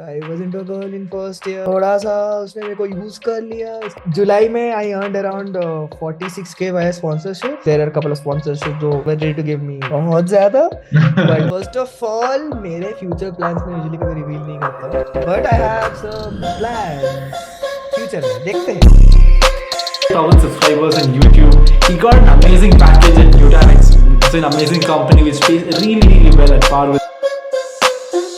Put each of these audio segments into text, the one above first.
I was into a girl in first year. थोड़ा सा उसने मेरे को यूज कर लिया. जुलाई में I earned around 46K via sponsorship. There are a couple of sponsorships जो were ready to give me बहुत ज्यादा. But first of all, मेरे future plans में usually कभी reveal नहीं करता. But I have some plans. Future में देखते हैं. 1,000 subscribers on YouTube. He got an amazing package at Nutanix. It's an amazing company which pays really well at par with.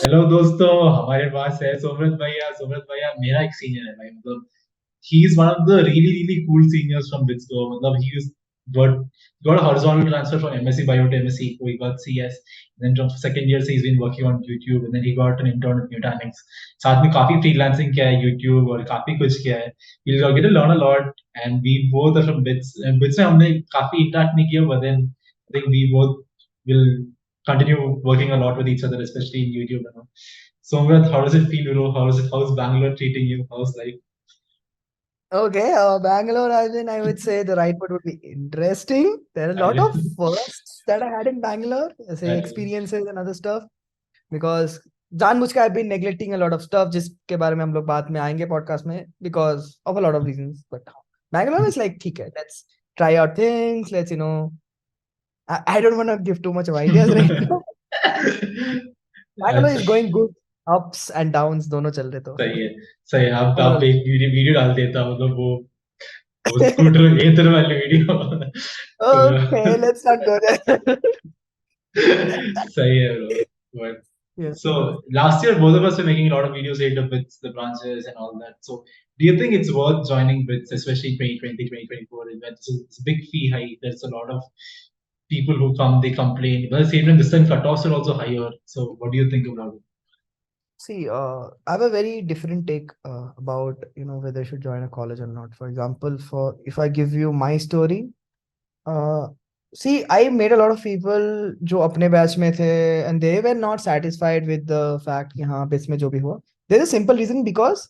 Hello दोस्तों, हमारे पास है सोमरत भैया. सोमरत भैया मेरा एक सीनियर है भाई. मतलब he is one of the really cool seniors from BITS. मतलब he is got a horizontal transfer from MSc Bio to MSc-Eco. He got CS. Then from second year से he's been working on YouTube, and then he got an intern at Nutanix. साथ में काफी freelancing किया है YouTube और काफी कुछ किया है. He'll get to learn a lot, and we both are from BITS. And BITS में हमने काफी interact नहीं किया, but then I think we both will continue working a lot with each other, especially in YouTube and all. Somrat, how does it feel, bro? How's Bangalore treating you? How's life? Okay, Bangalore, I would say the right word would be interesting. There are a lot of firsts that I had in Bangalore, say experiences and other stuff. Because जानबूझ के I've been neglecting a lot of stuff जिसके बारे में हम लोग बाद में आएंगे podcast में because of a lot of reasons. But Bangalore is like ठीक है, let's try out things. Let's I don't want to give too much of ideas right now. Bangalore is going good. Ups and downs दोनों चल रहे तो. सही है. आप एक वीडियो डाल देता, मतलब वो स्कूटर एथर वाली video. Okay, let's not go there. सही है bro. But Yes. so last year both of us were making a lot of videos related with the branches and all that. So do you think it's worth joining BITS, especially 2020, 2024? It's a big fee hike. There's a lot of people who come, they complain. But at the same time, this time cutoffs are also higher. So what do you think about it? See, I have a very different take about whether I should join a college or not. For example, if I give you my story, see, I made a lot of people जो अपने batch में थे and they were not satisfied with the fact कि हाँ BITS में जो भी हुआ. There's a simple reason because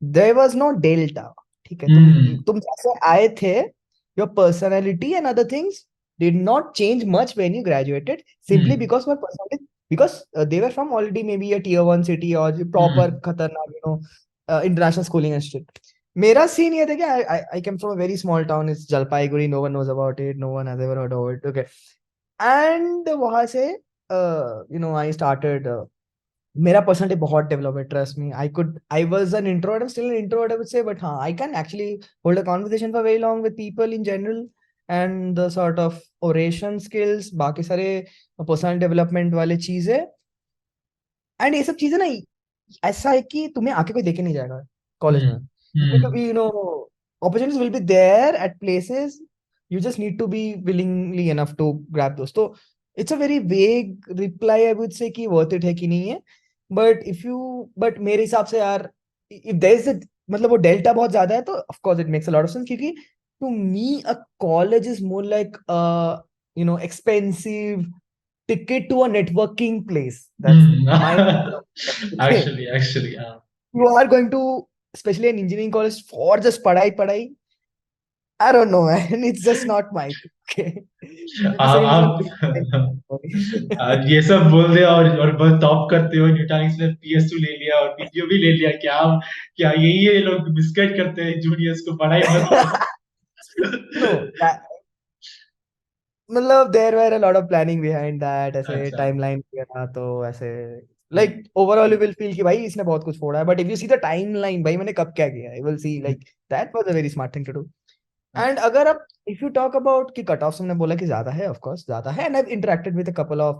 there was no delta. ठीक है, तुम जैसे आए थे, your personality and other things did not change much when you graduated simply because your personality, because they were from already maybe a tier 1 city or proper खतरनाक international schooling institute. मेरा scene ये था कि I came from a very small town. It's Jalpaiguri. No one knows about it. No one has ever heard of it. Okay, and वहां से I started. मेरा personality बहुत develop है, trust me. I was an introvert, I am still an introvert I would say, but हाँ, I can actually hold a conversation for very long with people in general. And the sort of oration skills, बाकी सारे personal development वाले चीजें, and ये सब चीजें ना ऐसा है कि तुम्हें आके कोई देखे नहीं जाएगा कॉलेज में. कभी opportunities will be there at places. You just need to be willingly enough to grab those. So it's a very vague reply I would say कि worth it है कि नहीं है. But मेरे हिसाब से यार, if there is a मतलब वो डेल्टा बहुत ज्यादा है तो of course it makes a lot of sense, क्योंकि to me a college is more like a expensive ticket to a networking place. That's my actually you are going to, especially an engineering college, for just padai. I don't know, man. It's just not my thing. Okay. आप ये सब बोल दिया और बहुत top करते हो. न्यूटॉनिक्स में PS2 ले लिया और PPO भी ले लिया. क्या यही है, लोग बिस्किट करते हैं जूनियर्स को, पढ़ाई मत. No, मतलब there were a lot of planning behind that. ऐसे timeline किया था तो ऐसे like overall you will feel कि भाई इसने बहुत कुछ फोड़ा है, but if you see the timeline, भाई मैंने कब क्या किया, you will see like that was a very smart thing to do. And अगर आप if you talk about कि cutoffs, हमने बोला कि ज्यादा है, of course ज्यादा है, and I've interacted with a couple of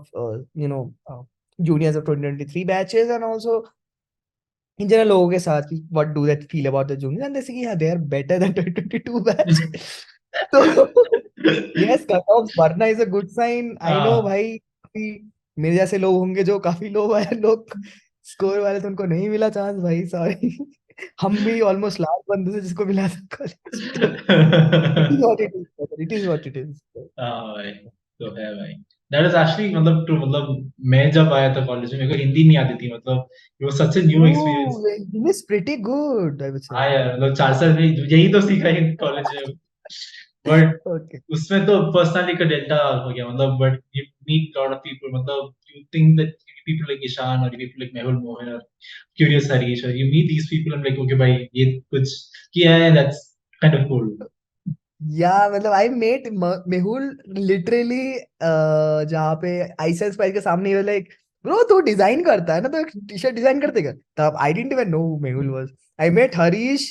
juniors of 2023 batches and also in general लोगों के साथ कि what do they feel about the juniors, and they say कि yeah, they are better than 2022 batch. So yes, cutoffs बढ़ना is a good sign. I know भाई मेरे जैसे लोग होंगे जो काफी लो वाले लोग स्कोर वाले, तो उनको नहीं मिला चांस भाई, सॉरी. हम भी ऑलमोस्ट लास्ट बंदे से जिसको मिला था college. It is what it is. भाई तो है भाई. दैट इज एक्चुअली मतलब ट्रू. मतलब मैं जब आया था कॉलेज में, मेरे को हिंदी नहीं आती थी. मतलब it was such a new experience. He is pretty good, I would say. हाँ यार, मतलब 4 साल में यही तो सीखा है कॉलेज में. But Okay. उसमें तो पर्सनालिटी का डेल्टा हो गया. मतलब but you meet lot of people. मतलब you think that people like Ishan or people like Mehul Mohan or Curious Harish, or you meet these people, I'm like, okay, bhai, ye kuch kiya hai, that's kind of cool. Yeah, मतलब I met Mehul literally जहाँ पे आइसेंस price के सामने ही like bro तू design करता है ना तो टी शर्ट डिजाइन करते क्या तब I didn't even know Mehul was I met Harish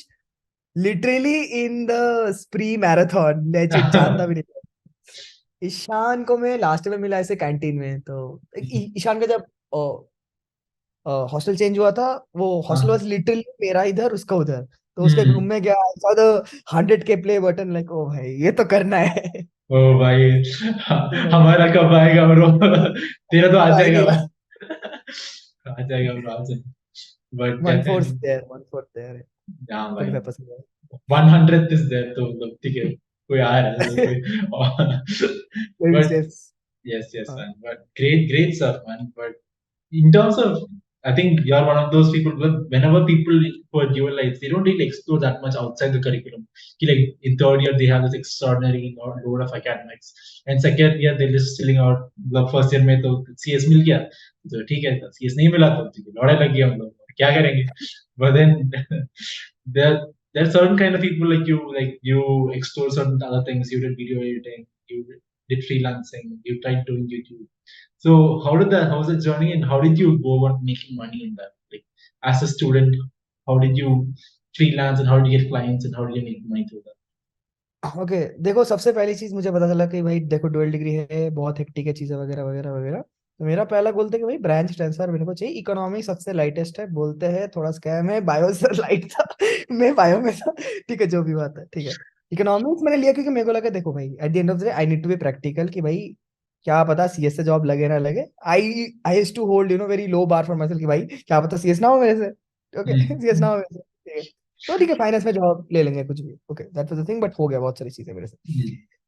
literally in the spree marathon legit जानता भी नहीं था। ईशान को मैं लास्ट में मिला ऐसे कैंटीन में तो ईशान का जब हॉस्टल चेंज हुआ था वो हॉस्टल वाज लिटरली मेरा इधर उसका उधर तो उसके रूम में गया I saw the 100K play button like oh भाई ये तो करना है। ओ भाई तो भाई हमारा कब आएगा ब्रो? तेरा तो आ आ ही जाएगा नहीं रहा। आ जाएगा ब्रो, आ जाएगा। बट वन कहते फोर्थ हैं देयर वन फोर्थ देयर हाँ भाई, 25% 100th is there, तो मतलब ठीक है, कोई आ रहा है कोई very but safe. yes man, but great stuff man. But in terms of, I think you're one of those people, whenever people for your life, they don't really explore that much outside the curriculum. Like in third year they have this extraordinary load of academics, and second year they're just chilling out. The first year में तो CS मिल गया तो ठीक है, CS नहीं मिला तो ठीक है, लौड़े लग गया हम लोग, क्या करेंगे? But then there are certain kind of people like you explore certain other things. You did video editing, you did freelancing, you tried doing YouTube. So how was the journey, and how did you go about making money in that? Like as a student, how did you freelance, and how did you get clients, and how did you make money through that? Okay देखो सबसे पहली चीज मुझे पता चला कि भाई देखो डुअल डिग्री है बहुत हेक्टिक है चीजें वगैरह वगैरह वगैरह तो मेरा पहला गोल था कि भाई ब्रांच ट्रांसफर मेरे को चाहिए इकोनॉमी सबसे लाइटेस्ट है बोलते हैं थोड़ा स्कैम है बायो से लाइट था मैं बायो में था ठीक है जो भी बात है ठीक है इकोनॉमिक्स मैंने लिया क्योंकि मेरे को लगा देखो भाई at the end of the day I need to be practical कि भाई क्या पता सीएस से जॉब लगे ना लगे I I used to hold very low bar for myself कि भाई क्या पता सीएस ना हो मेरे से ओके सीएस ना हो मेरे से ठीक है तो ठीक है फाइनेंस में जॉब ले लेंगे कुछ भी okay that was the thing but हो गया बहुत सारी चीजें मेरे से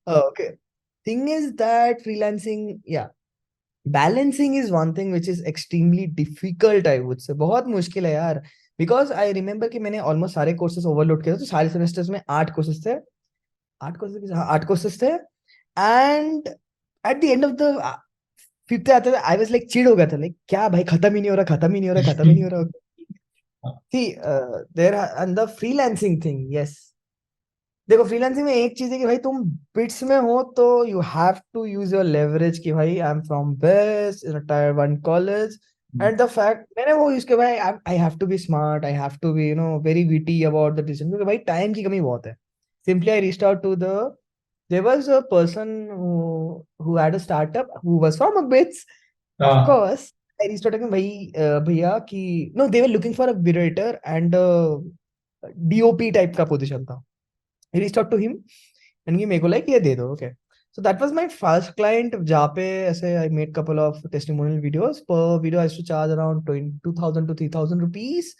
okay thing is that freelancing या balancing is one thing which is extremely difficult I would say बहुत मुश्किल है यार बिकॉज आई रिमेम्बर कि मैंने ऑलमोस्ट सारे कोर्सेज ओवरलोड किए थे तो सारे सेमेस्टर्स में 8 कोर्सेज थे 8 कोर्सेज हाँ 8 कोर्सेज थे and eight the end of the fifth आते थे आई वाज लाइक चिढ़ हो गया था लाइक क्या भाई खत्म ही नहीं हो रहा खत्म ही नहीं हो रहा खत्म ही नहीं हो रहा See, there and the freelancing thing, yes. देखो फ्रीलांसिंग में एक चीज है कि भाई तुम बिट्स में हो तो you have to use your leverage कि भाई I am from best in tier 1 college and the fact मैंने वो यूज किया भाई I have to be smart I have to be very witty about the decision क्योंकि भाई टाइम की कमी बहुत है simply I reached out to the there was a person who had a startup who was from a bits of course I reached out to him भाई भैया कि no they were looking for a curator and DOP type का position था I reached out to him and he मेरे को like ये दे दो okay so that was my first client जहाँ पे ऐसे I made couple of testimonial videos per video I used to charge around 2,000 to 3,000 rupees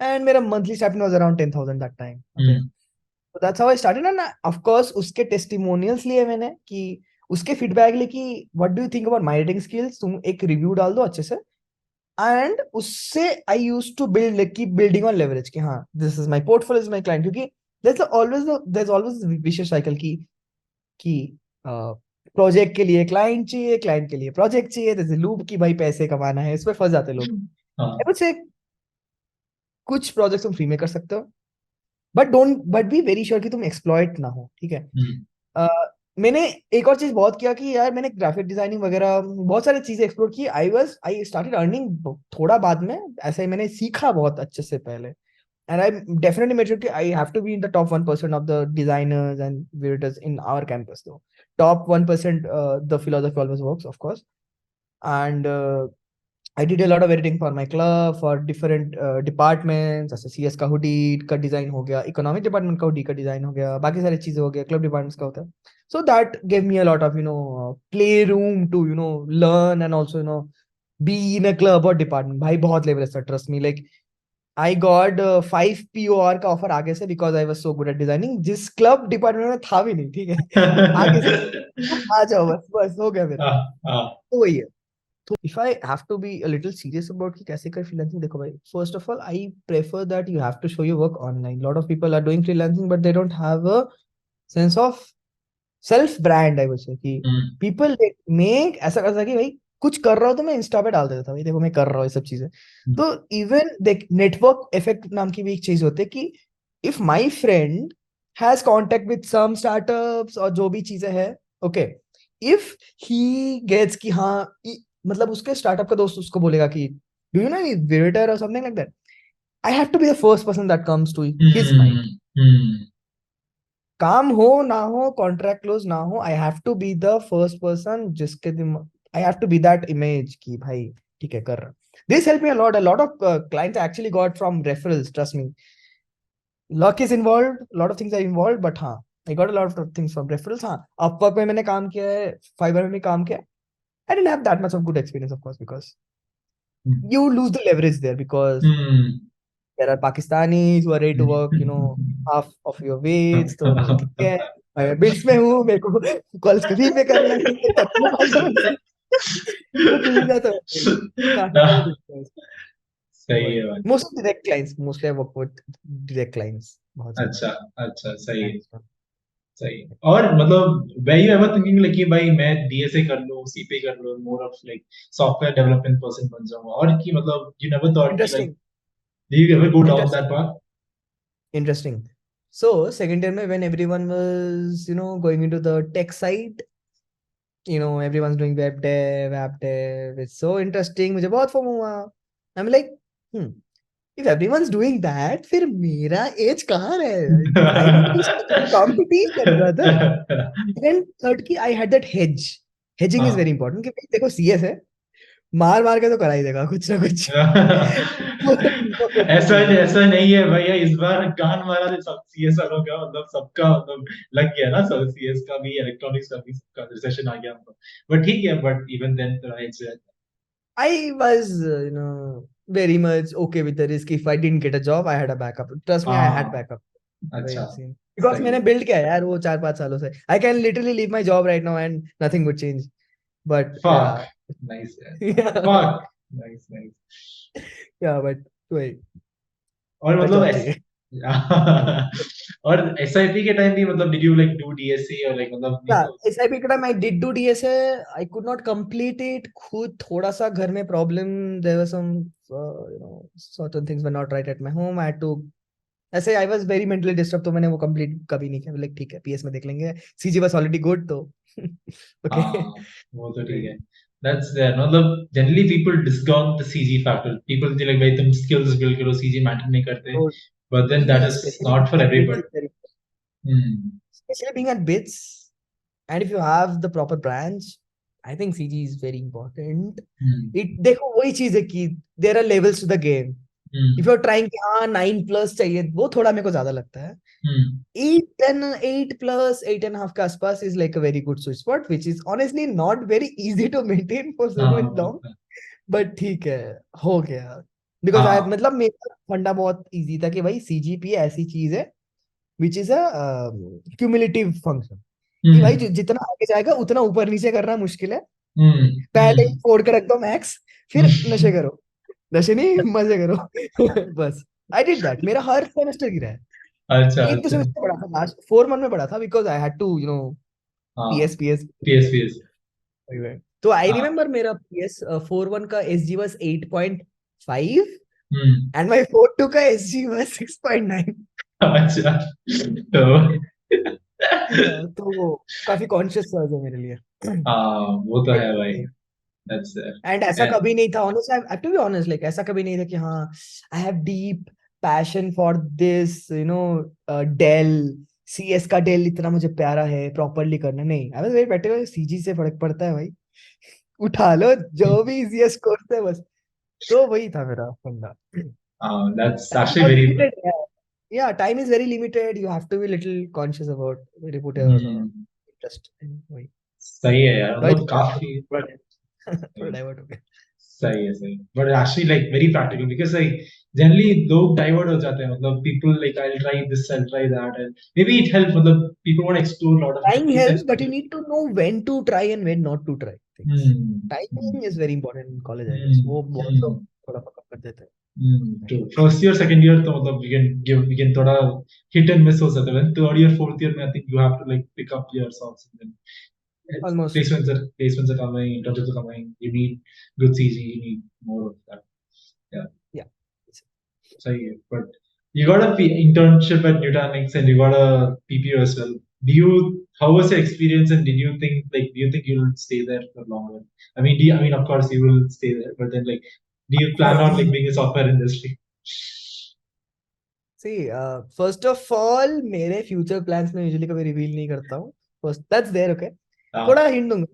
and मेरा monthly stipend was around 10,000 that time okay so that's how I started and of course उसके testimonials लिए मैंने कि उसके feedback लिए कि what do you think about my writing skills तुम एक रिव्यू डाल दो अच्छे से एंड उससे I used to build like keep building on leverage कि हाँ this is my portfolio is my client क्योंकि there's always विशेष साइकिल कि प्रोजेक्ट के लिए क्लाइंट चाहिए क्लाइंट के लिए प्रोजेक्ट चाहिए जैसे लूप की भाई पैसे कमाना है इसमें फंस जाते लोग आई वुड से कुछ प्रोजेक्ट तुम फ्री में कर सकते हो बट बी वेरी श्योर कि तुम एक्सप्लॉइट ना हो ठीक है मैंने एक और चीज बहुत किया कि यार मैंने ग्राफिक डिजाइनिंग वगैरह बहुत सारी चीजें एक्सप्लोर की आई स्टार्टेड अर्निंग थोड़ा बाद में ऐसा ही मैंने सीखा बहुत अच्छे से पहले and I definitely made sure I have to be in the top 1% of the designers and creators in our campus though top 1% the philosophy always works of course and I did a lot of editing for my club for different departments जैसे CS का hoodie का design हो गया economic department का hoodie का design हो गया बाकी सारी चीजें हो गया क्लब डिपार्टमेंट्स का होता है so that gave me a lot of play room to learn and also be in a club or department भाई बहुत लेवल है trust me like I got 5 POR का ऑफर आगे से because I was so good at designing जिस club department में था भी नहीं ठीक है आगे से आ जाओ बस बस हो गया मेरा तो वही है तो if I have to be a little serious about कि कैसे कर freelancing देखो भाई first of all I prefer that you have to show your work online lot of people are doing freelancing but they don't have a sense of self brand I would say कि people they make ऐसा कि भाई कुछ कर रहा हो तो मैं इंस्टा पे डाल देता था, भाई देखो मैं कर रहा हूँ ये सब चीजें। हम्म, तो इवन देख, नेटवर्क इफेक्ट नाम की भी एक चीज होती है कि if my friend has contact with some startups और जो भी चीजें हैं, ओके, इफ ही गेट्स कि हाँ मतलब उसके स्टार्टअप का दोस्त उसको बोलेगा कि डू यू नो विजिटर और something like that, I have to be the first person that comes to his mind. Hmm, काम हो ना हो, कॉन्ट्रैक्ट क्लोज ना हो, I have to be the first person जिसके दिमाग, I have to be that image कि भाई ठीक है कर रहा। This help me a lot of clients actually got from referrals, trust me. Luck is involved, lot of things are involved, but हाँ, I got a lot of things from referrals. हाँ, Upwork में मैंने काम किया है, fibre में भी काम किया। आई didn't have that much of good experience of course, because you lose the leverage there, because there are Pakistanis who are ready to work, half of your wage. तो ठीक है, मैं बिट्स में हूँ, मेरे को कॉलेज कभी पे करना है, तब मैं फालतू में तो दूर जाता हूँ, काफी सारे दिखते हैं। तो सही भाई है भाई। Most direct clients, mostly I work with direct clients बहुत सारे। अच्छा, अच्छा, सही है, Thanks, man. सही है। और मतलब were you ever thinking like कि भाई मैं डीएसए कर लूं, सीपी कर लूं, more of like software development person बन जाऊंगा, और कि मतलब you never thought कि like Interesting, did you ever go down that interesting, path? interesting. So second year में when everyone was going into the tech side, everyone's doing web dev, app dev. It's so interesting. मुझे बहुत FOMO हुआ. I'm like, hmm, if everyone's doing that, फिर मेरा as कहाँ रहे? I need to stick in competition, brother. Then third की I had that hedge. Hedging is very हाँ। important कि भाई देखो CS है, मार मार के तो करा ही देगा कुछ ना कुछ. ऐसा नहीं है भैया, इस बार गान मारा थे सब सीएस वालों का, मतलब सबका मतलब लग गया ना, सब सीएस का भी, इलेक्ट्रॉनिक्स का भी, सबका रिसेशन आ गया हमको। बट ठीक है, बट इवन देन तो it's I was, very much okay with the risk. If I didn't get a job, I had a backup. Trust me, I had हाँ, backup. अच्छा, वही सीन, बिकॉज सही मैंने है। बिल्ड किया है यार वो 4-5 सालों से. I can literally leave my job right now and nothing would change, but या. फक, नाइस है, फक, नाइस नाइस। या बट वही, और बट मतलब जॉब चाहिए. हाँ. और एसआईपी के टाइम भी मतलब did you like do DSC और लाइक मतलब नहीं Yeah, तो? SIP के time I did do DSA. I could not complete it. खुद थोड़ा सा घर में problem. There were some, certain things were not right at my home. I had to, ऐसे I was very mentally disturb, तो मैंने वो कंप्लीट कभी नहीं किया. लाइक ठीक है, पीएस में देख लेंगे, सीजी वाज ऑलरेडी गुड तो. ओके. हाँ, वो तो ठीक है। दैट्स देयर, मतलब generally people discount the CG factor, people think like भाई तुम स्किल्स बिल्ड करो, सीजी मैटर नहीं करते, तो but then that CG is specially not for being at BITS everybody. Is very, hmm, especially being at BITS, and if you have the proper branch, I think CG is very important. Hmm, It देखो वही चीज है कि there are levels to the game. If hmm, you're trying कि हाँ 9+ चाहिए, वो थोड़ा मेरे को ज्यादा लगता है. हम्म, 8+, 8.5 के आसपास is like a very good sweet spot, which is honestly not very easy to maintain for so हाँ, much long. बट ठीक है, हो गया. बिकॉज आई हाँ, मतलब मेरा फंडा बहुत इजी था कि भाई सीजीपी ऐसी चीज है which is a cumulative function, कि भाई हम्म, जितना आगे जाएगा उतना ऊपर नीचे करना मुश्किल है. हम्म, पहले ही फोड़ के रख दो मैक्स, फिर नशे हम्म। करो. नशे नहीं, मजे करो. बस आई डिड दैट. मेरा हर सेमेस्टर गिरा है. अच्छा, एक तो अच्छा, सेमेस्टर पढ़ा था, लास्ट 4 मंथ में पढ़ा था, बिकॉज आई हैड टू हाँ, पीएस. पीएस पीएस, तो आई हाँ, रिमेम्बर मेरा पीएस 4.1 का SG was 8.5 hmm, and my 4.2 का SG was 6.9. अच्छा, तो तो वो काफी कॉन्शियस चॉइस है मेरे लिए. हाँ, वो तो है भाई, दैट्स एंड ऐसा कभी नहीं था, honest, I have to be honest, like ऐसा कभी नहीं था कि हाँ I have deep passion for this, डेल सीएस का डेल इतना मुझे प्यारा है प्रॉपरली करना. नहीं, I was very practical. CG से फर्क पड़ता है भाई, उठा लो जो भी इजीएस्ट कोर्स है बस. तो वही था मेरा फंडा. that's Time actually was very limited. Yeah, time is very limited. You have to be little conscious about where you put your hmm, interest in. वही. सही है यार, तो I मतलब think काफी थोड़ा डाइवर्ट हो गया. सही है, सही, but actually like very practical because like generally लोग डाइवर्ट हो जाते हैं, मतलब people like I will try this, I will try that, and may be it help, मतलब people want to explore lot of Trying things helps, and but you need to know when to try and when not to try things. Timing is very important in college, I guess. वो बहुत लोग थोड़ा पकड़ कर देते हैं. True, first year second year तो मतलब यू कैन थोड़ा हिट एंड मिस हो सकता है, थर्ड ईयर फोर्थ ईयर में I think you have to like pick up your songs. almost. Placements are coming, internships are coming. You need good CG. You need more of that. Yeah. Yeah. So yeah, but you got a internship at Nutanix and you got a PPO as well. How was your experience and do you think you'll stay there for longer? I mean, of course you will stay there, but then like, do you plan on like being a software industry? See, first of all, मेरे future plans में usually कभी reveal नहीं करता हूँ. First, that's there, okay. थोड़ा hint दूंगा.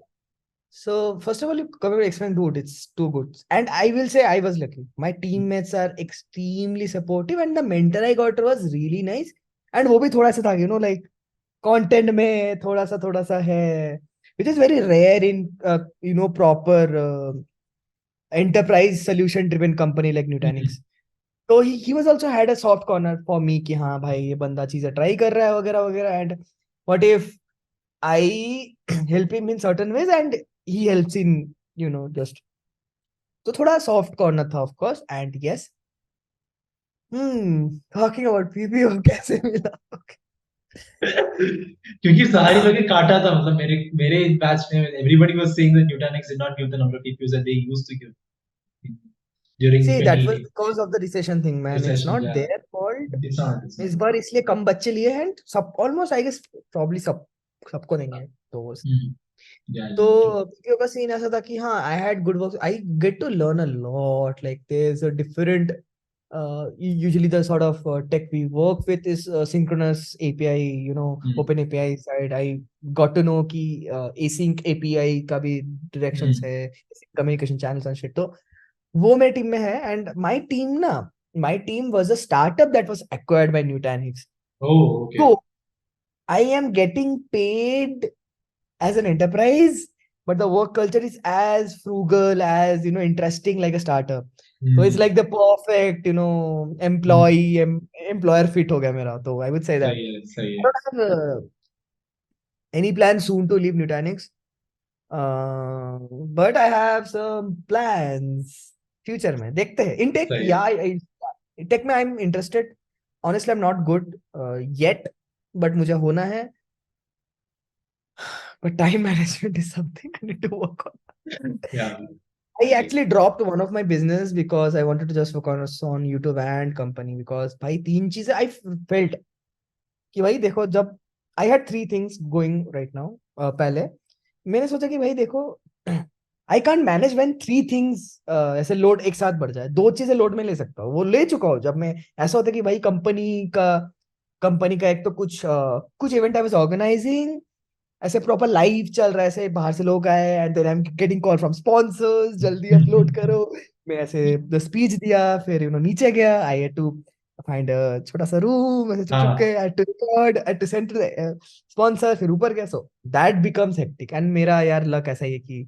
So first of all, you come to explain, dude, it's too good. And I will say I was lucky. My teammates are extremely supportive, and the mentor I got was really nice. And वो भी थोड़ा सा था, like content में थोड़ा सा है, which is very rare in proper enterprise solution driven company like Nutanix. So he was also had a soft corner for me कि हाँ भाई ये बंदा चीजें ट्राई कर रहा है वगैरह वगैरह. And what if I help him in certain ways and he helps in just. तो थोड़ा soft corner था of course. And yes, talking about PPO कैसे मिला. क्योंकि सारी जगह काटा था, मतलब मेरे बैच में everybody was saying that Nutanix did not give the number of PPUs that they used to give during See, that was 2018 because of the recession thing, man. It's recession. not Yeah, their fault. it's not. इस बार इसलिए कम बच्चे लिए हैं. सब almost I guess probably सबको नहीं है तो. Yeah. तो PPO का सीन ऐसा था कि हाँ, I had good work. I get to learn a lot. Like there's a different. Usually the sort of tech we work with is synchronous API, open API side. I got to know कि async API का भी directions है, communication channels and shit. तो वो मेरी team में है. And my team was a startup that was acquired by Nutanix. Oh, okay. So I am getting paid as an enterprise, but the work culture is as frugal as interesting like a startup. So it's like the perfect employer fit हो गया मेरा. So I would say that सही I don't have any plan soon to leave Nutanix, but I have some plans future में. देखते हैं in tech. सही है. Yeah, tech में I'm interested. Honestly, I'm not good yet, but मुझे होना है. But time management is something I need to work on. Yeah. I actually dropped one of my business because I wanted to just focus on YouTube and company. Because भाई तीन चीजें I felt कि भाई देखो, जब I had three things going right now. पहले मैंने सोचा कि भाई देखो, I can't manage when three things ऐसे लोड एक साथ बढ़ जाए. दो चीजें लोड में ले सकता हूँ, वो ले चुका हूँ. जब मैं ऐसा होता है कि भाई कंपनी का एक तो कुछ इवेंट आई वाज ऑर्गेनाइजिंग, ऐसे प्रॉपर लाइव चल रहा है, ऐसे बाहर से लोग आए and then I am getting call from sponsors, जल्दी अपलोड करो. मैं ऐसे द स्पीच दिया, फिर नीचे गया. I had to find a छोटा सा रूम, ऐसे चुप चुप के, I had to record, I had to send to the sponsor, फिर ऊपर गया. So that becomes hectic. And मेरा यार लक ऐसा ही है कि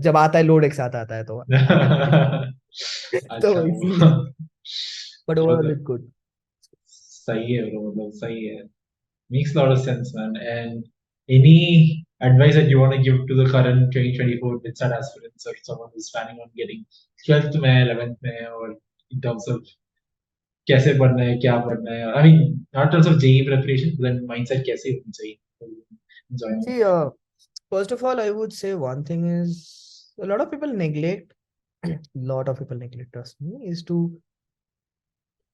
जब आता है लोड एक साथ आता है तो आई कैन मेक इट. तो अच्छा. इसलिए बट ओवरऑल मतलब इट्स गुड. सही है bro, मतलब सही है. Makes a lot of sense, man. And any advice that you want to give to the current 2024 BITS aspirants or someone who's planning on getting 12th में, 11th में, or in terms of कैसे पढ़ना है, क्या पढ़ना है? I mean, not in terms of JEE preparation, but then mindset कैसे होनी चाहिए? Enjoyment. See, first of all, I would say one thing is a lot of people neglect, trust me, is to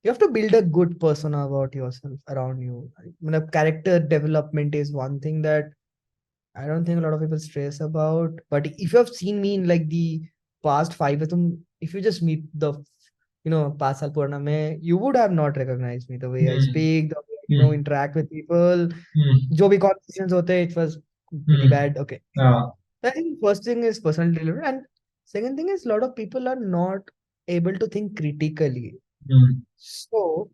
you have to build a good persona about yourself around you. Character development is one thing that I don't think a lot of people stress about. But if you have seen me in like the past 5 years, if you just meet the past साल पुराना में, you would have not recognized me. The way I speak, the way I interact with people, जो भी conversations होते, it was pretty bad. Okay. I think first thing is personal development, and second thing is a lot of people are not able to think critically. So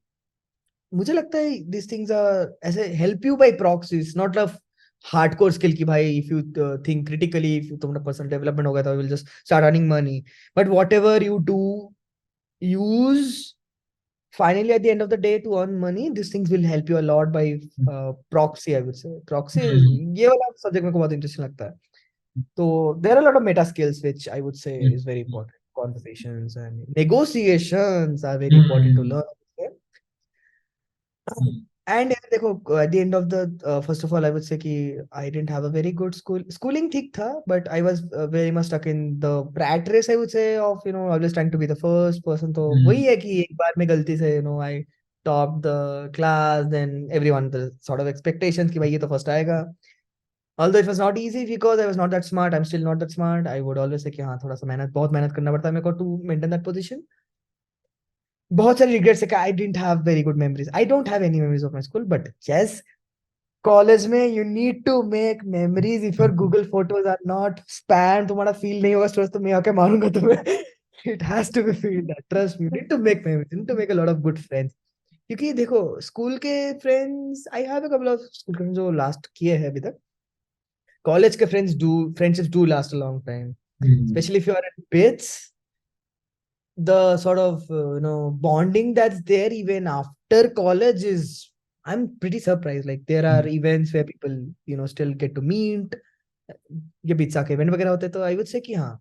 मुझे लगता है these things are ऐसे help you by proxies, not a hardcore skill कि भाई if you think critically, if तुम्हारा personal development होगा तो you will just start earning money. But whatever you do, use finally at the end of the day to earn money. These things will help you a lot by proxy, I would say. Proxy is ये वाला subject मेरे को बहुत interesting लगता है. So there are a lot of meta skills which I would say is very important. Conversations and negotiations are very important to learn. And देखो at the end of the first of all I would say कि I didn't have a very good schooling ठीक था, but I was very much stuck in the rat race I would say of always trying to be the first person. तो वही है कि एक बार में गलती से I topped the class, then everyone the sort of expectations कि भाई ये तो first आएगा. Although it was not easy because I was not that smart, I'm still not that smart. I would always say कि हाँ थोड़ा सा बहुत मेहनत करना पड़ता है मेरे को to maintain that position. बहुत सारे रिग्रेट्स है कि I didn't have very good memories. I don't have any memories of my school, but yes college में you need to make memories. If your Google photos are not span, तुम्हारा feel नहीं होगा storage, तो मैं आके मारूंगा तुम्हें. It has to be feel that, trust me. Need to make memories, need to make a lot of good friends. क्योंकि देखो स्कूल के friends, I have a couple of school friends जो लास्ट किए हैं अभी तक. कॉलेज के friendships do last a long time, especially if you are in BITS. The sort of bonding that's there even after college is, I'm pretty surprised. Like there are events where people still get to meet. ये pizza के event वगैरह होते हैं, तो आई would से कि हाँ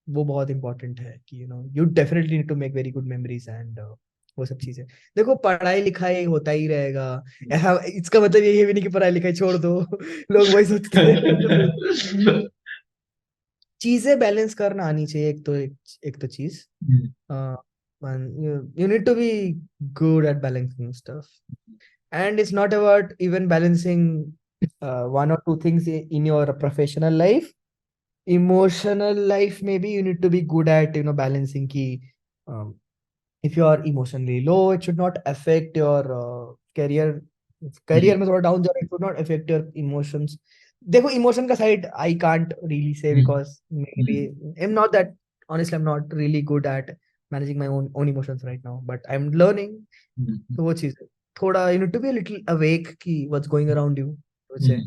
वो बहुत इंपॉर्टेंट है कि you definitely need to make very good memories and वो सब चीजें. देखो पढ़ाई लिखाई होता ही रहेगा, ऐसा इसका मतलब ये भी नहीं कि पढ़ाई लिखाई छोड़ दो. लोग वही सोचते हैं. चीजें बैलेंस करना आनी चाहिए. एक तो चीज, you need to be good at balancing stuff, and it's not about even balancing one or two things in your professional life. Emotional life maybe you need to be good at balancing ki, um, if you are emotionally low, it should not affect your career में थोड़ा down जा रहा है, it should not affect your emotions. देखो emotion का side I can't really say because maybe I'm not that, honestly I'm not really good at managing my own emotions right now, but I'm learning. तो वो चीज है. थोड़ा you need to be a little awake कि what's going around you. वैसे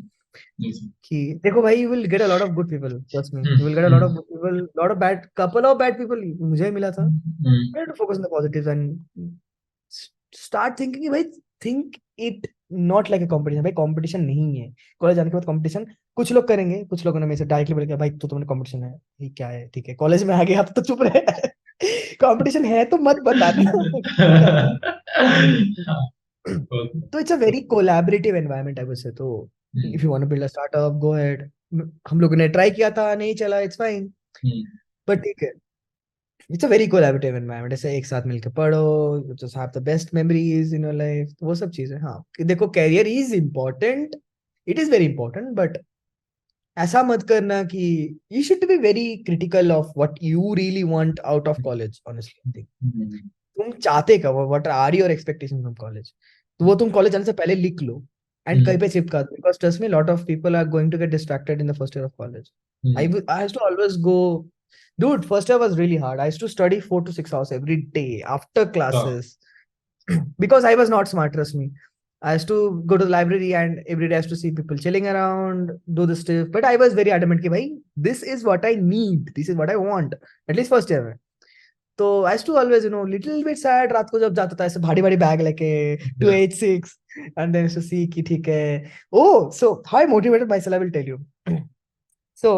कि देखो भाई you will get a lot of good people, trust me. You will get a lot of good people, lot of bad, couple of bad people मुझे मिला था. You have to focus on the positives and start thinking कि भाई think it not like a competition. भाई competition नहीं है. College जाने के बाद competition कुछ लोग करेंगे, कुछ लोगों ने मेरे से डायरेक्टली बोला भाई तो तुमने competition है, ये क्या है, ठीक है कॉलेज में आ गया अब तो चुप रहे. कंपटीशन है तो मत बताना. तो it's a very collaborative environment I would say. तो if you want to build a startup, go ahead. हम लोगों ने ट्राई किया था, नहीं चला, इट्स फाइन, बट ठीक है. It's a very collaborative environment. ऐसे एक साथ मिलकर पढ़ो, just have the best memories in your life, वो सब चीजें. हाँ देखो career is important, it is very important, but ऐसा मत करना कि you should be very critical of what you really want out of college. Honestly तुम चाहते क्या, what are your expectations from college, तो वो तुम कॉलेज जाने से पहले लिख लो एंड कहीं पे चिपका दो. Because trust me lot of people are going to get distracted in the first year of college. I used to always go, dude, first year was really hard. I used to study 4 to 6 hours every day after classes. Because I was not smart, trust me. I used to go to the library and every day I used to see people chilling around, do the stuff. But I was very adamant कि भाई this is what I need, this is what I want. At least first year में. तो I used to always little bit sad रात को जब जाता था ऐसे भारी भारी बैग लेके 286 and then used to see कि ठीक है. Oh, so how I motivated myself, I will tell you. So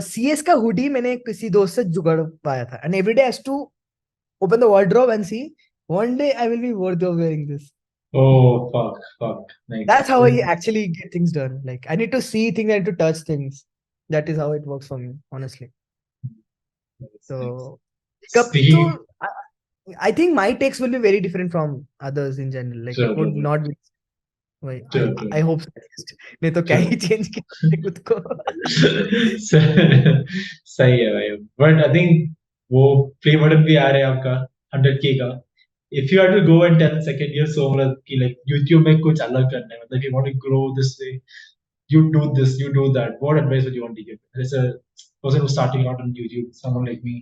CS का हुडी मैंने किसी दोस्त से जुगाड़ पाया था, and every day I used to open the wardrobe and see one day I will be worthy of wearing this. Oh, fuck. Nice. That's how I actually get things done. Like I need to see things, I need to touch things. That is how it works for me, honestly. So I think my takes will be very different from others in general. Like it would not be. I hope so. नहीं तो क्या ही change किया खुद को. सही है भाई. But I think वो प्री बटन भी आ रहा है आपका 100K का. If you had to go and tell second year Somrat कि like YouTube में कुछ अलग करना है, मतलब you want to grow this way, you do this, you do that, what advice would you want to give? As a person who's starting out on YouTube, someone like me,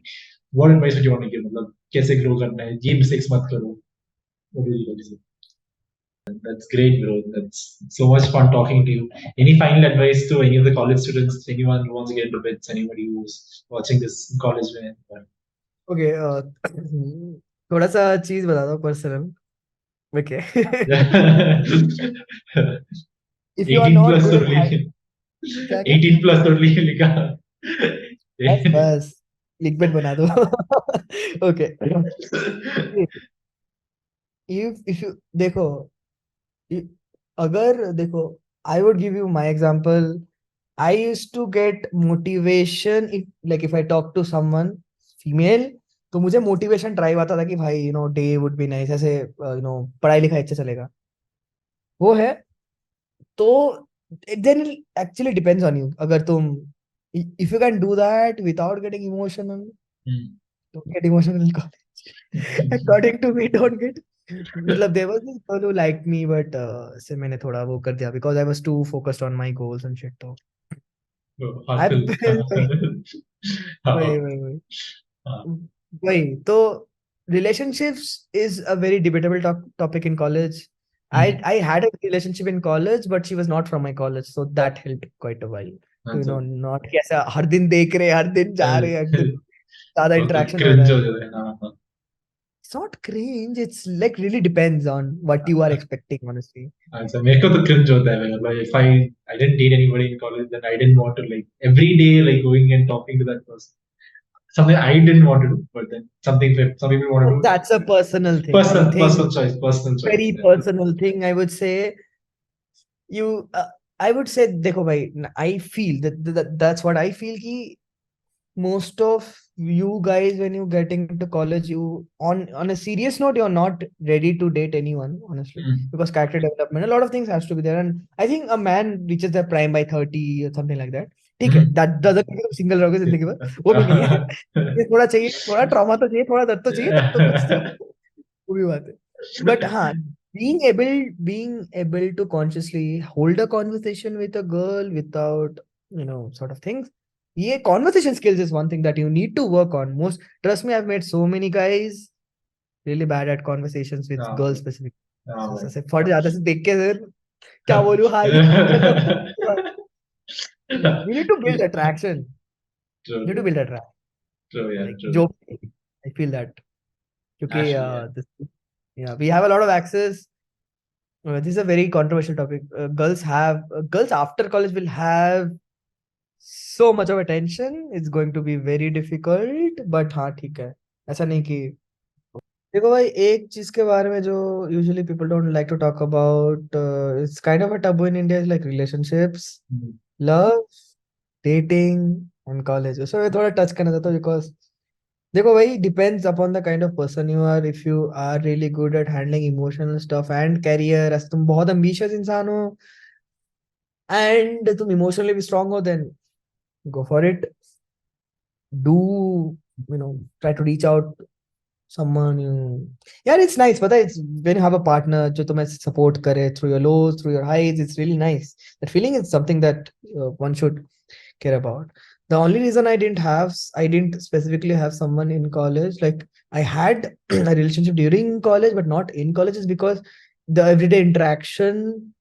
what advice would you want to give? मतलब कैसे grow करना है, ये mistakes मत करो. What would you like to say? That's great, bro. That's so much fun talking to you. Any final advice to any of the college students, anyone who wants to get into BITS, anybody who's watching this in college में? Okay, थोड़ा सा चीज बता दो personal. Okay. If you are 18 not plus good at only. क्या 18 plus only लिखा. बस Yes. लिखबेट बना दो. Okay. if you देखो, you- अगर देखो, I would give you my example. I used to get motivation if I talk to someone female, तो मुझे मोटिवेशन ड्राइव आता था कि भाई डे वुड बी नाइस, ऐसे पढ़ाई लिखाई अच्छा चलेगा, वो है। तो then it actually depends on you. अगर तुम if you can do that without getting emotional, don't get emotional in college. According to me, don't get. मतलब there was this girl who liked me, but से मैंने थोड़ा वो कर दिया because I was too focused on my goals and shit. तो I हासिल वही हाँ, वही वही हाँ, वही तो relationships is a very debatable topic in college. I had a relationship in college, but she was not from my college, so that helped quite a while. हाँ, तो तो not कि ऐसा हर दिन देख रहे, हर दिन जा रहे, हर दिन ज्यादा तो इंटरेक्शन हो रहा क्रिंज है. हो जाता है, हाँ, हाँ. It's not cringe, it's like really depends on what you are expecting, honestly. अच्छा, मेरे को तो क्रिंज होता है मतलब if I didn't date anybody in college, then I didn't want to like every day like going and talking to that person. Something I didn't want to do, but then something some people want to Oh, do. that's a personal thing. I think Personal choice. very personal thing. I would say you. I would say, देखो भाई, I feel that's what I feel कि most of you guys when you getting into college, you on a serious note, you're not ready to date anyone, honestly, because character development, a lot of things has to be there, and I think a man reaches their prime by 30 or something like that. ठीक है, that doesn't mean single रहोगे जिंदगी भर, वो भी नहीं है. ये थोड़ा चाहिए, थोड़ा ट्रॉमा तो चाहिए, थोड़ा दर्द तो चाहिए, तब तो कुछ तो वो भी बात है. But हाँ, being able to consciously hold a conversation with a girl without sort of things. Yeah, conversation skills is one thing that you need to work on. Most trust me, I've met so many guys really bad at conversations with हाँ, girls specific. हाँ भाई. ऐसे फट जाते से देख के sir क्या बोलूं, हाय खत्म. Yeah, you need to build attraction. You need to True, build attraction. true, yeah, Like true. joke, I feel that. Okay, Actually, yeah. yeah, we have a lot of access. This is a very controversial topic. Girls after college will have so much of attention. It's going to be very difficult. But हाँ ठीक है, ऐसा नहीं कि देखो भाई, एक चीज के बारे में जो usually people don't like to talk about, it's kind of a taboo in India, is like relationships, love, dating and college. उसमें मैं थोड़ा touch करना चाहता हूँ because देखो भाई, depends upon the kind of person you are. If you are really good at handling emotional stuff and career, as तुम बहुत ambitious इंसान हो and तुम emotionally भी strong हो, then go for it. Do try to reach out someone you. Yeah, it's nice, but it's when you have a partner जो तुम्हें support करे through your lows, through your highs. It's really nice. That feeling is something that one should care about. The only reason I didn't specifically have someone in college. Like I had a relationship during college, but not in college, is because the everyday interaction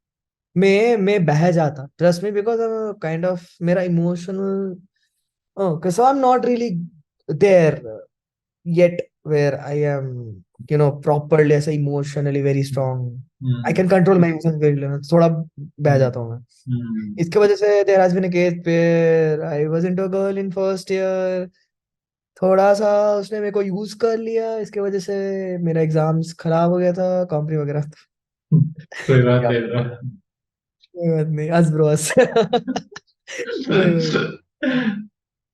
में बह जाता. Trust me, because I'm a kind of मेरा emotional. Oh, so I'm not really there yet where I am, properly as emotionally very strong. I can control my emotions very well. थोड़ा बह जाता हूँ मैं. इसके वजह से there has been a case where I was into a girl in first year. थोड़ा सा उसने मेरे को यूज कर लिया, इसके वजह से मेरा एग्जाम्स खराब हो गया था, कॉम्प्री वगैरह. कोई बात Yeah, नहीं bro. कोई बात नहीं, हंस ब्रो हंस. वही वही.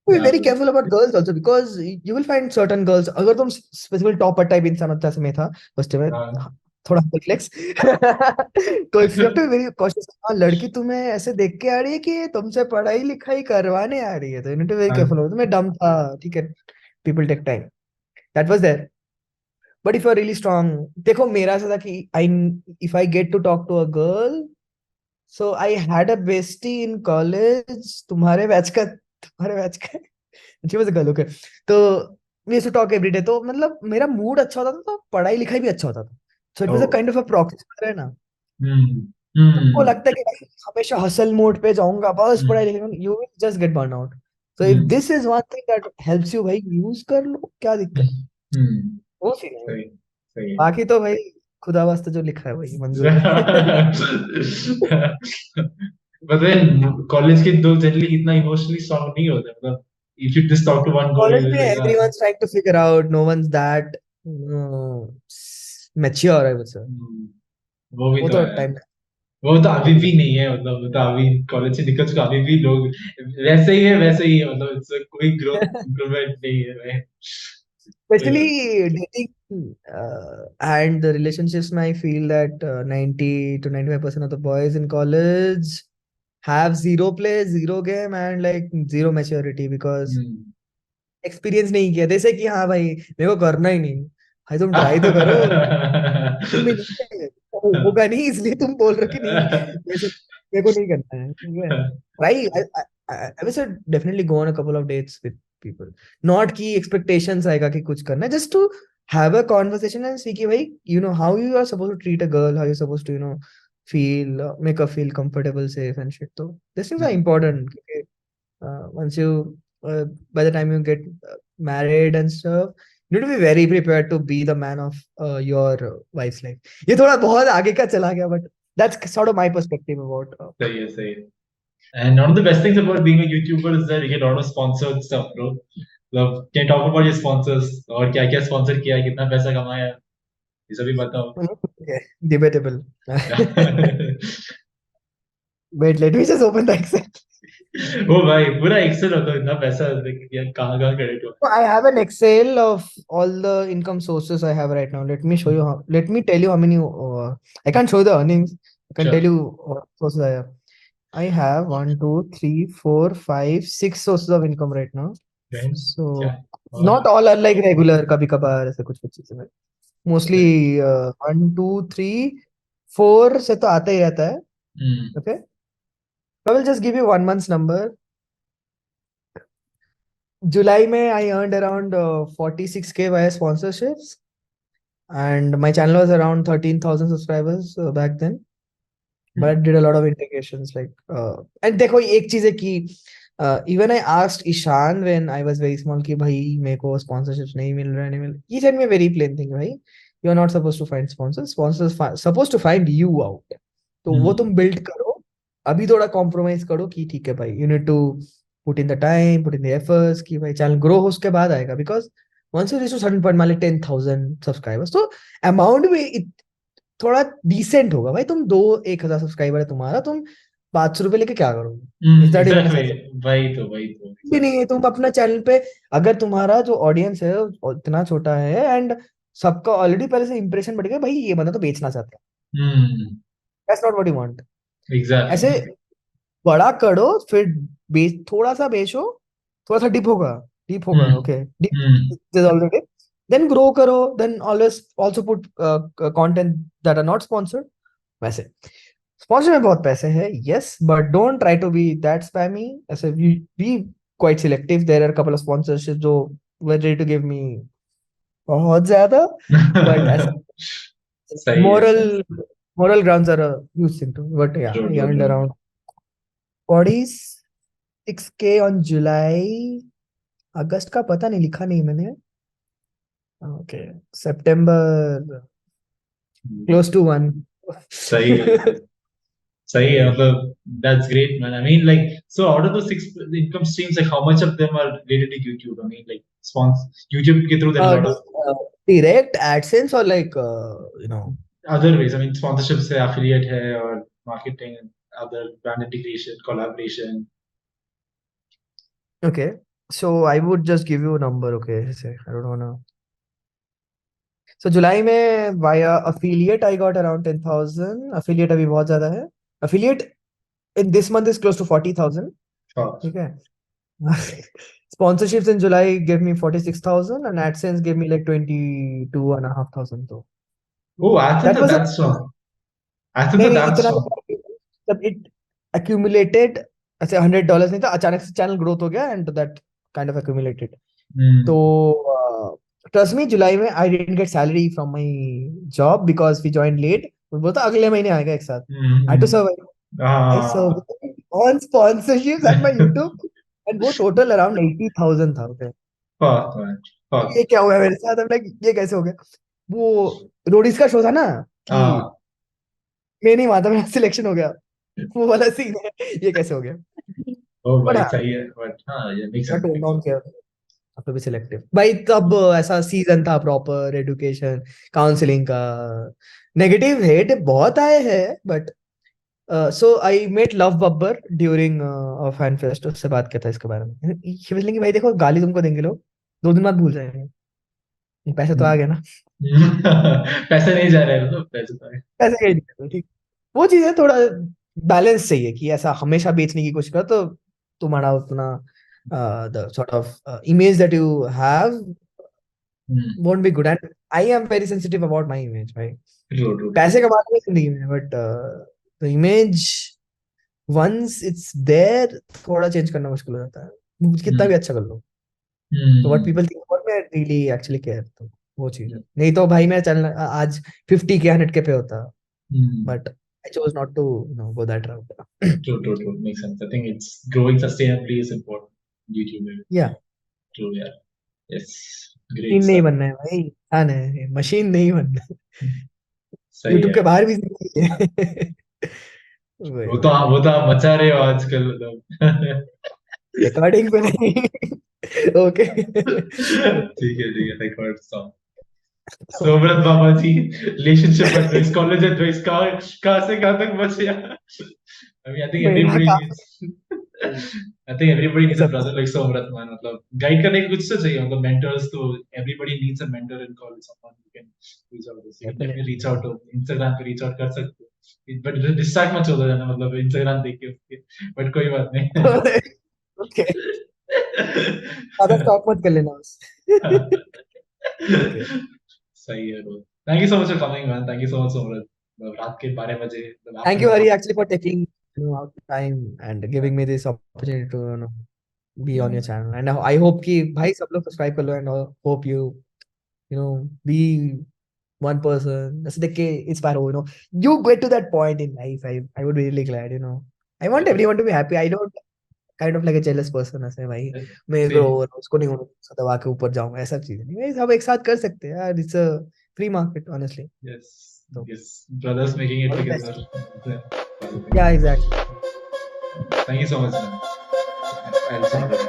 Be Yeah, very bro. careful about girls also, because you will find certain girls, अगर तुम स्पेसिफिक टॉपर टाइप इंसान होता है, जैसे मैं था फर्स्ट में, हाँ. थोड़ा फ्लेक्स. तो if you have to be very cautious. हाँ, लड़की तुम्हें ऐसे देख के आ रही है कि ये तुमसे पढ़ाई लिखाई करवाने आ रही है, तो यू नीड टू वेरी हाँ. केयरफुल. हो, मैं डम था, ठीक है, people take time, that was there. But if you are really strong, देखो मेरा ऐसा था कि I if I get to talk to a girl, so I had a bestie in college, तुम्हारे बैच का she was a girl, okay. तो we used to talk every day, तो मतलब मेरा मूड अच्छा होता था, तो पढ़ाई लिखाई भी अच्छा होता था. So it was a Oh. kind of a proxy है ना. Hmm. तुमको Hmm. लगता है कि भाई हमेशा हसल मोड पे जाऊंगा, बस पढ़ाई Hmm. लिखाई, you will just get burn out. So if Hmm. this is one thing that helps you, भाई यूज कर लो, क्या दिक्कत. Hmm. वो सीन है. सही, सही है. बाकी तो भाई खुदा वास्ते जो लिखा है वही मंजूर है. But then college के दो जनरली इतना इमोशनली स्ट्रांग नहीं होते मतलब if you just talk to one girl college you'll में be like yeah. everyone's trying to figure out, no one's that. No. Mature है सर, वो भी वो तो तो है। टाइम। वो तो अभी भी नहीं है, मतलब वो तो अभी कॉलेज से निकल चुका, अभी भी लोग वैसे ही है, वैसे ही है, मतलब इसमें कोई ग्रोथ इम्प्रूवमेंट नहीं है भाई। Especially dating and the relationships, I feel that 90 to 95% of the boys in college have zero play, zero game, and like zero maturity because experience नहीं किया, जैसे कि हाँ भाई मेरे को करना ही नहीं, भाई तुम ट्राई तो करो, तुम्हें नहीं है, होगा नहीं इसलिए तुम बोल रहे हो कि नहीं वैसे मेरे को नहीं करना है, ठीक है। Try, I will definitely go on a couple of dates with people, not कि एक्सपेक्टेशंस आएगा कि कुछ करना है, just to have a conversation and see कि भाई you know how you are supposed to treat a girl, how you supposed to feel, make her feel comfortable, safe and shit. So these things are important. Once you by the time you get married and stuff, you need to be very prepared to be the man of your wife's life. ये थोड़ा बहुत आगे का चला गया, but that's sort of my perspective about सही है, सही है। And one of the best things about being a YouTuber is that you get a lot of sponsored stuff, bro. Love, can you talk about your sponsors और क्या क्या sponsor किया है, कितना पैसा कमाया है, ये सभी बताओ। okay, debatable. Wait, let me just open the Excel. ओ भाई पूरा एक्सेल होता है, इतना पैसा यार कहाँ कहाँ क्रेडिट हुआ So I have an Excel of all the income sources I have right now. Let me show you how. Let me tell you how many. I can't show the earnings. I can है। tell you what sources I have. I have one, two, three, four, five, six sources of income right now. Then क्या So और not all are like regular. कभी कभार ऐसे कुछ कुछ चीजें हैं. Mostly one, two, three, four से तो आता ही रहता है. Okay. I will just give you 1 month's number. July में I earned around 46K via sponsorships, and my channel was around 13,000 subscribers back then. But I did a lot of integrations like and देखो एक चीज है कि even I asked Ishan when I was very small कि भाई मेरे को sponsorships नहीं मिल रहा है, नहीं मिल, he said me a very plain thing, भाई you are not supposed to find sponsors supposed to find you out, तो वो तुम build करो, अभी थोड़ा compromise करो कि ठीक है भाई you need to put in the time, put in the efforts कि भाई channel grow हो उसके बाद आएगा, because once you reach to certain point मान ली 10,000 subscribers तो amount में थोड़ा डिसेंट होगा भाई, तुम 1,000 सब्सक्राइबर है तुम्हारा, तुम 500 रुपए लेके क्या करोगे, is that even exactly, sense? वही तो भी एग्जैक्टली। नहीं है, तुम अपना चैनल पे अगर तुम्हारा जो ऑडियंस है वो इतना छोटा है एंड सबका ऑलरेडी पहले से इंप्रेशन बढ़ गया भाई ये बंदा तो बेचना चाहता है, that's not what you want. ऐसे एग्जैक्टली। बड़ा करो, फिर थोड़ा सा बेचो, थोड़ा सा डिप होगा, okay, dip is already, then grow करो, then always also put content that are not sponsored. वैसे स्पॉन्सर में बहुत पैसे हैं, yes, but don't try to be that spammy, ऐसे be quite selective, there are couple of sponsorship जो were ready to give me बहुत ज्यादा, but ऐसे सही है, moral सही। moral grounds are a huge thing too, but yeah, true I true earned true. around 46K on July. अगस्त का पता नहीं, लिखा नहीं मैंने, ओके, सितंबर close to 1. सही है, सही है, मतलब that's great, man. I mean, like, so out of the six income streams, like, how much of them are related to YouTube? I mean, like, YouTube के through there are a lot of direct AdSense or like other ways. I mean, sponsorships है, affiliate है, और marketing, other brand integration, collaboration. okay, so I would just give you a number, okay, say I don't wanna. So जुलाई में via affiliate I got around 10,000. affiliate अभी बहुत ज्यादा है, affiliate in this month is close to 40,000, Sure. ठीक है। Sponsorships in July gave me 46,000 and AdSense gave me like 22,500, so Oh, Athens that are was a, that strong. Athens नहीं are नहीं that इतना, strong. जब it accumulated, ऐसे $100 नहीं था, अचानक से चैनल ग्रोथ हो गया and that kind of accumulated, तो ट्रस्ट मी जुलाई में I didn't get salary from my job because we joined late, वो बोलता अगले महीने आएगा एक साथ, I to survive, I Ah, survive on sponsorships at my YouTube, and वो टोटल अराउंड 80,000 था, okay? fuck, man. Fuck. ये क्या हो गया मेरे साथ, I'm like, ये कैसे हो गया, वो रोडीज का शो था ना कि Ah, मैं नहीं मानता मेरा सिलेक्शन हो गया, वो वाला सीन है, ये कैसे हो गया, oh, बट भाई हाँ सही है, but हाँ, ये makes मैं sense, tone makes down sense. किया, अब तो भी सिलेक्टिव भाई, तब ऐसा सीजन था प्रॉपर एजुकेशन काउंसलिंग का, नेगेटिव हेट बहुत आए हैं, but so I met Love Babbar during fan fest, उससे बात करता है इसके बारे में। ही वाज लाइक भाई देखो गाली तुमको देंगे लोग, 2 दिन बाद भूल जाएंगे, पैसे तो आ गए ना। पैसे नहीं जा रहे हैं, मतलब पैसे तो आ गए। पैसे कहीं नहीं गए, ठीक। वो चीजें थोड़ा बैलेंस चाहिए कि ऐसा हमेशा बेचने की कोशिश करो तो तुम्हारा उतना the sort of image that you have hmm, won't be good, and I am very sensitive about my image भाई। True true true. पैसे कमाने की जिंदगी में, but the image once it's there थोड़ा चेंज करना मुश्किल हो जाता है, कितना हम्म, भी अच्छा कर लो। तो what hmm, people think about me, I really actually care, तो वो चीज है। नहीं तो भाई मैं चल आज 50 के 100 के पे होता, हम्म, but I chose not to go that route. true true true, makes sense. I think it's growing sustainably is important. YouTube में या true, yeah. Yes, great machine नहीं stuff. बनना है भाई, इंसान है, मशीन नहीं बनना है। सही यूट्यूब है। के बाहर भी जिंदगी है। वही भाई, वो तो आप मचा रहे हो आजकल, मतलब। रिकॉर्डिंग पे नहीं। ओके। ठीक है, रिकॉर्ड सॉन्ग। सोमरत बाबा जी, रिलेशनशिप एडवाइस, कॉलेज एडवाइस, कहाँ से कहाँ तक बच गया। I mean, I think मेरा everybody काफी needs, I think everybody ये needs a सब brother like Somrat, man. मतलब गाइड करने को कुछ तो चाहिए, मतलब mentors तो everybody needs a mentor in college, someone who can reach out to. So you can definitely reach out to Instagram पे reach out कर सकते हो, but distract मत हो जाना, मतलब Instagram देख के उसके, but कोई बात नहीं। ओके, ज्यादा स्टॉक मत कर लेना बस। ओके, सही है bro. Thank you so much for coming, man. Thank you so much, Somrat. रात के 12 बजे, thank after you Hari the actually for taking out time and giving me this opportunity to be on your channel, and I hope कि भाई सब लोग subscribe कर लो, and hope you know be one person जैसे देख के inspire हो, you get to that point in life, I would be really glad, I want everyone to be happy, I don't kind of like a jealous person ऐसे भाई मैं grow same. हो रहा हूँ उसको नहीं हो रहा दबा के ऊपर जाऊंगा, ऐसा चीज नहीं भाई, सब एक साथ कर सकते हैं यार, it's a free market honestly, Yes, so yes, brothers making it all the together. best, Yeah. yeah exactly, Thank you so much, man. I'll thank stop you. it.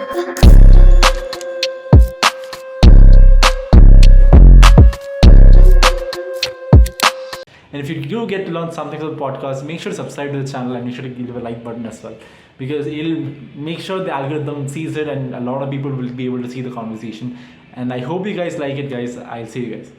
And if you do get to learn something from the podcast, make sure to subscribe to the channel and make sure to give a like button as well, because it'll make sure the algorithm sees it and a lot of people will be able to see the conversation. And I hope you guys like it, guys. I'll see you guys.